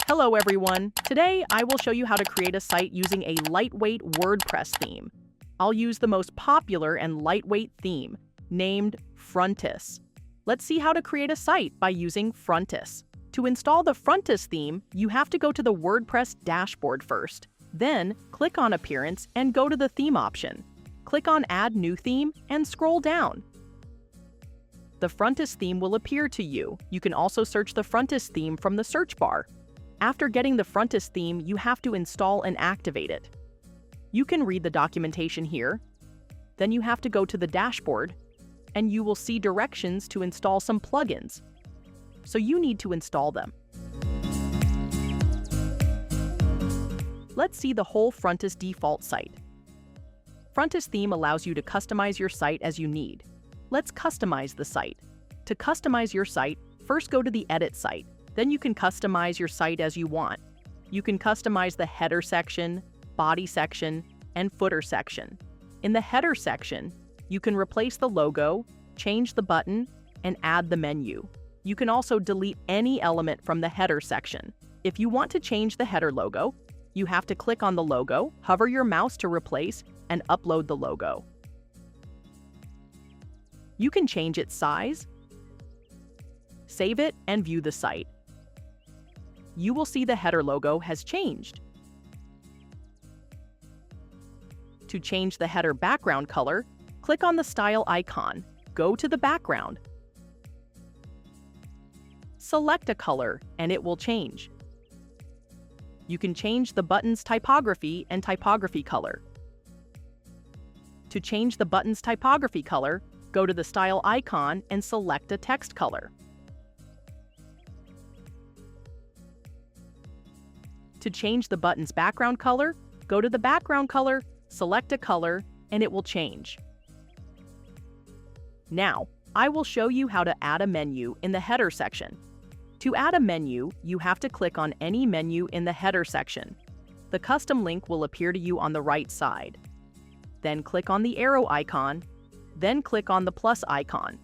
Hello everyone! Today I will show you how to create a site using a lightweight WordPress theme. I'll use the most popular and lightweight theme, named Frontis. Let's see how to create a site by using Frontis. To install the Frontis theme, you have to go to the WordPress dashboard first. Then, click on Appearance and go to the Theme option. Click on Add New Theme and scroll down. The Frontis theme will appear to you. You can also search the Frontis theme from the search bar. After getting the Frontis theme, you have to install and activate it. You can read the documentation here. Then you have to go to the dashboard, and you will see directions to install some plugins. So you need to install them. Let's see the whole Frontis default site. Frontis theme allows you to customize your site as you need. Let's customize the site. To customize your site, first go to the Edit site. Then you can customize your site as you want. You can customize the header section, body section, and footer section. In the header section, you can replace the logo, change the button, and add the menu. You can also delete any element from the header section. If you want to change the header logo, you have to click on the logo, hover your mouse to replace, and upload the logo. You can change its size, save it, and view the site. You will see the header logo has changed. To change the header background color, click on the style icon, go to the background. Select a color and it will change. You can change the button's typography and typography color. To change the button's typography color, go to the style icon and select a text color. To change the button's background color, go to the background color, select a color, and it will change. Now, I will show you how to add a menu in the header section. To add a menu, you have to click on any menu in the header section. The custom link will appear to you on the right side. Then click on the arrow icon, then click on the plus icon.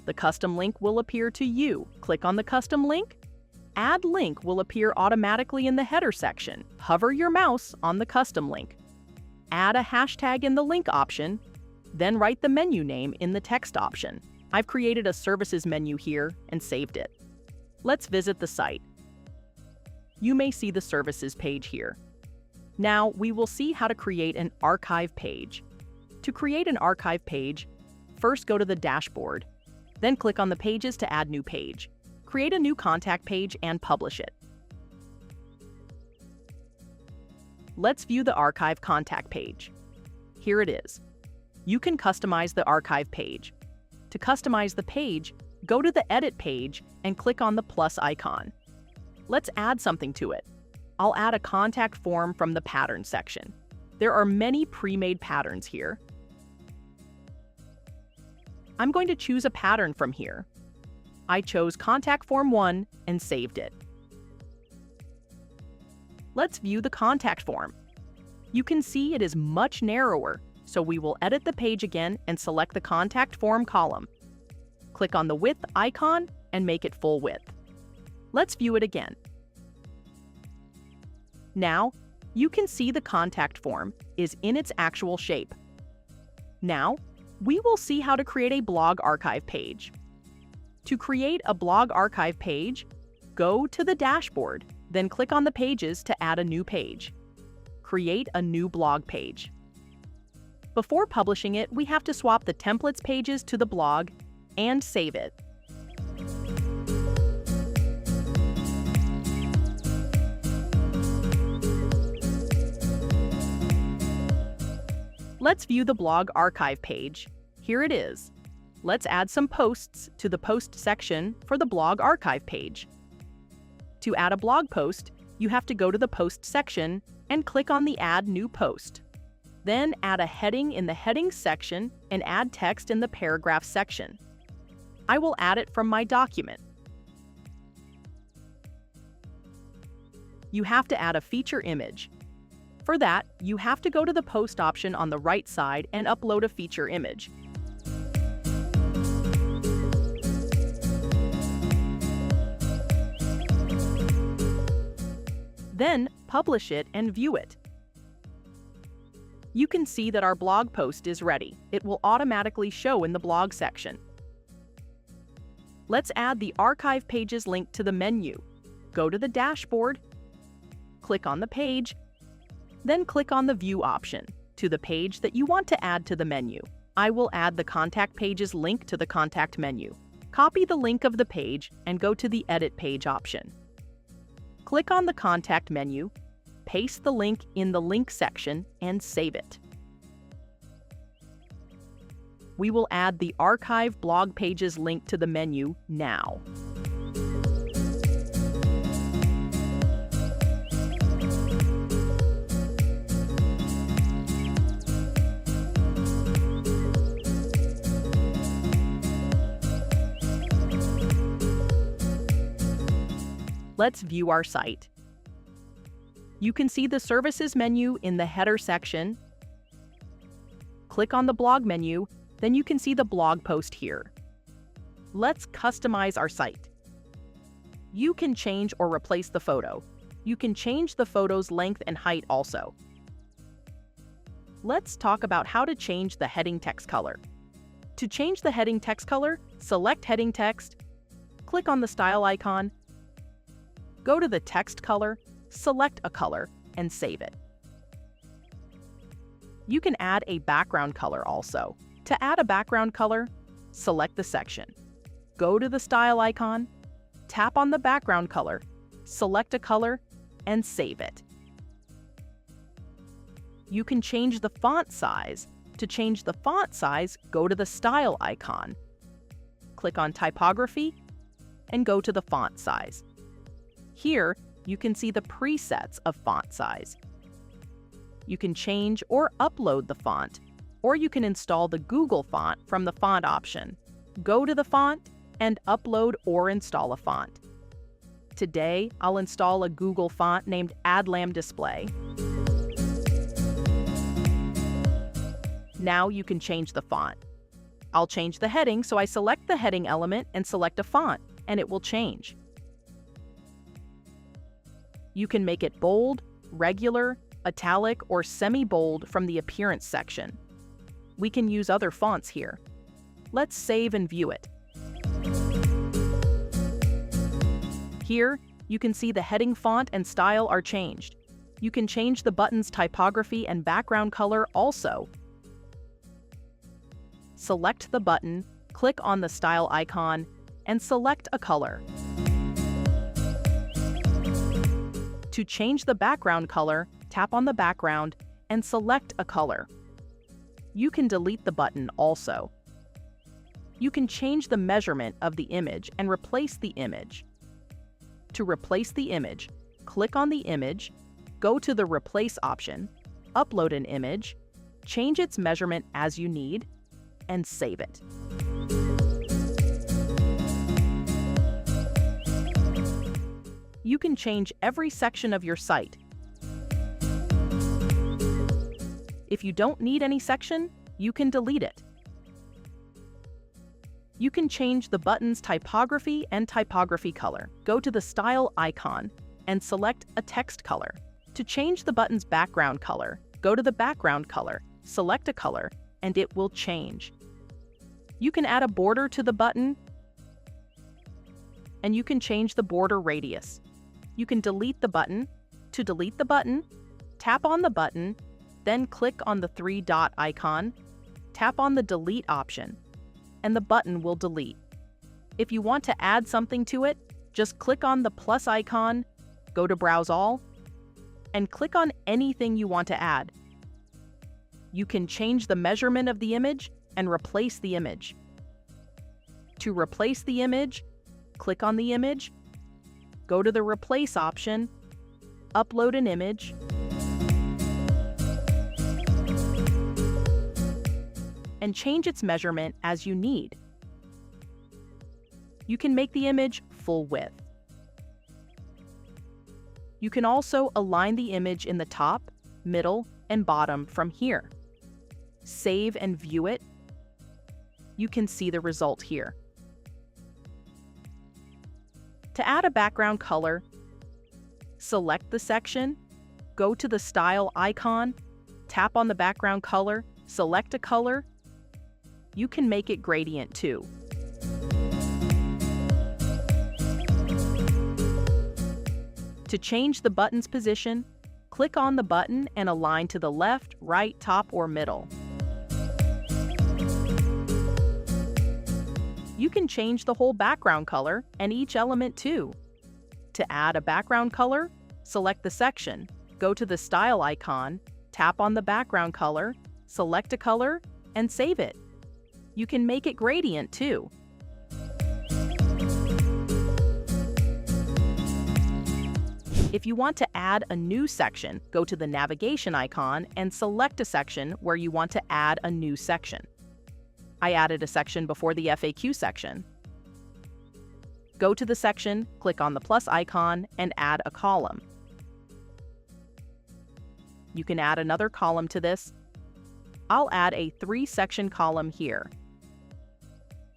The custom link will appear to you. Click on the custom link. Add link will appear automatically in the header section. Hover your mouse on the custom link. Add a hashtag in the link option, then write the menu name in the text option. I've created a services menu here and saved it. Let's visit the site. You may see the services page here. Now we will see how to create an archive page. To create an archive page, first go to the dashboard, then click on the pages to add new page. Create a new contact page and publish it. Let's view the archive contact page. Here it is. You can customize the archive page. To customize the page, go to the Edit page and click on the plus icon. Let's add something to it. I'll add a contact form from the pattern section. There are many pre-made patterns here. I'm going to choose a pattern from here. I chose Contact Form 1 and saved it. Let's view the contact form. You can see it is much narrower, so we will edit the page again and select the contact form column. Click on the width icon and make it full width. Let's view it again. Now, you can see the contact form is in its actual shape. Now, we will see how to create a blog archive page. To create a blog archive page, go to the dashboard, then click on the pages to add a new page. Create a new blog page. Before publishing it, we have to swap the templates pages to the blog and save it. Let's view the blog archive page. Here it is. Let's add some posts to the post section for the blog archive page. To add a blog post, you have to go to the post section and click on the Add New Post. Then add a heading in the headings section and add text in the paragraph section. I will add it from my document. You have to add a feature image. For that, you have to go to the post option on the right side and upload a feature image. Then publish it and view it. You can see that our blog post is ready. It will automatically show in the blog section. Let's add the archive pages link to the menu. Go to the dashboard, click on the page, then click on the View option to the page that you want to add to the menu. I will add the Contact Pages link to the Contact menu. Copy the link of the page and go to the Edit Page option. Click on the Contact menu, paste the link in the Link section, and save it. We will add the Archive Blog Pages link to the menu now. Let's view our site. You can see the Services menu in the header section. Click on the Blog menu, then you can see the blog post here. Let's customize our site. You can change or replace the photo. You can change the photo's length and height also. Let's talk about how to change the heading text color. To change the heading text color, select Heading Text, click on the style icon, go to the text color, select a color, and save it. You can add a background color also. To add a background color, select the section. Go to the style icon, tap on the background color, select a color, and save it. You can change the font size. To change the font size, go to the style icon, click on Typography, and go to the font size. Here, you can see the presets of font size. You can change or upload the font, or you can install the Google font from the font option. Go to the font and upload or install a font. Today, I'll install a Google font named Adlam Display. Now you can change the font. I'll change the heading, so I select the heading element and select a font, and it will change. You can make it bold, regular, italic, or semi-bold from the Appearance section. We can use other fonts here. Let's save and view it. Here, you can see the heading font and style are changed. You can change the button's typography and background color also. Select the button, click on the style icon, and select a color. To change the background color, tap on the background and select a color. You can delete the button also. You can change the measurement of the image and replace the image. To replace the image, click on the image, go to the Replace option, upload an image, change its measurement as you need, and save it. You can change every section of your site. If you don't need any section, you can delete it. You can change the button's typography and typography color. Go to the Style icon and select a text color. To change the button's background color, go to the background color, select a color, and it will change. You can add a border to the button, and you can change the border radius. You can delete the button. To delete the button, tap on the button, then click on the three-dot icon, tap on the Delete option, and the button will delete. If you want to add something to it, just click on the plus icon, go to Browse All, and click on anything you want to add. You can change the measurement of the image and replace the image. To replace the image, click on the image, go to the Replace option, upload an image, and change its measurement as you need. You can make the image full width. You can also align the image in the top, middle, and bottom from here. Save and view it. You can see the result here. To add a background color, select the section, go to the style icon, tap on the background color, select a color. You can make it gradient too. To change the button's position, click on the button and align to the left, right, top, or middle. You can change the whole background color and each element too. To add a background color, select the section, go to the style icon, tap on the background color, select a color, and save it. You can make it gradient too. If you want to add a new section, go to the navigation icon and select a section where you want to add a new section. I added a section before the FAQ section. Go to the section, click on the plus icon, and add a column. You can add another column to this. I'll add a 3-section column here.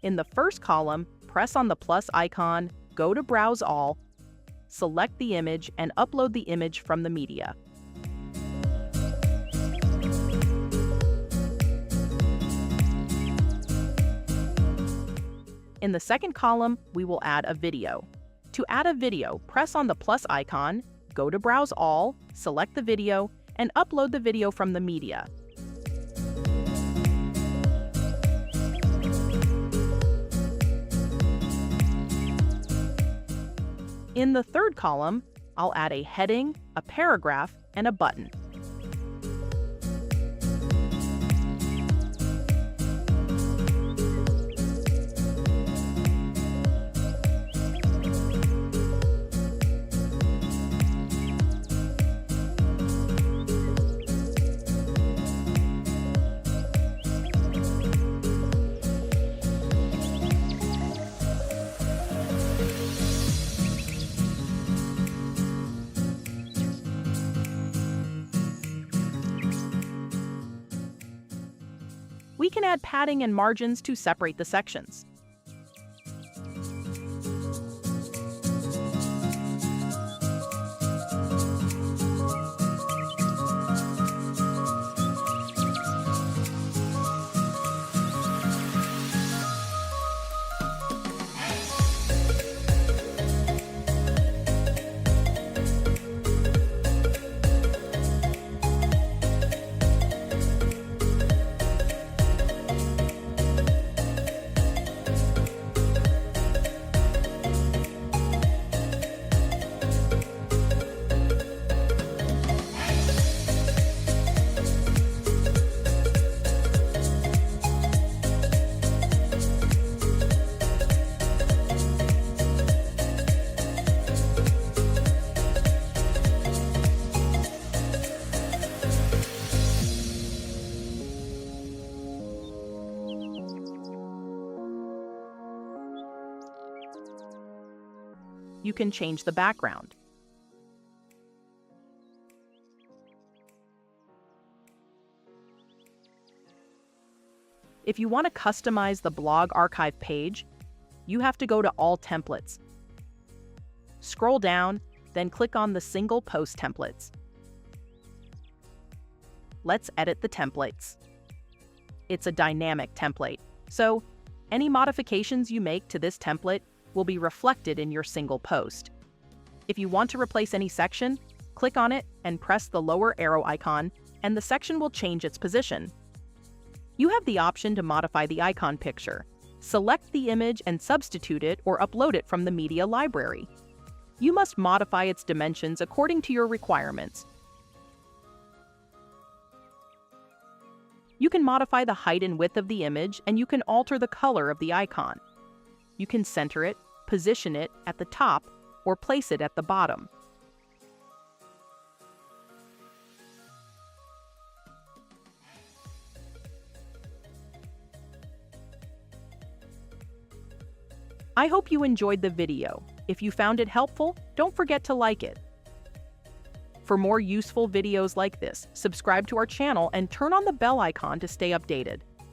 In the first column, press on the plus icon, go to Browse All, select the image, and upload the image from the media. In the second column, we will add a video. To add a video, press on the plus icon, go to Browse All, select the video, and upload the video from the media. In the third column, I'll add a heading, a paragraph, and a button. We can add padding and margins to separate the sections. You can change the background. If you want to customize the blog archive page, you have to go to All Templates. Scroll down, then click on the Single Post Templates. Let's edit the templates. It's a dynamic template, so any modifications you make to this template will be reflected in your single post. If you want to replace any section, click on it and press the lower arrow icon, and the section will change its position. You have the option to modify the icon picture. Select the image and substitute it or upload it from the media library. You must modify its dimensions according to your requirements. You can modify the height and width of the image, and you can alter the color of the icon. You can center it, position it at the top, or place it at the bottom. I hope you enjoyed the video. If you found it helpful, don't forget to like it. For more useful videos like this, subscribe to our channel and turn on the bell icon to stay updated.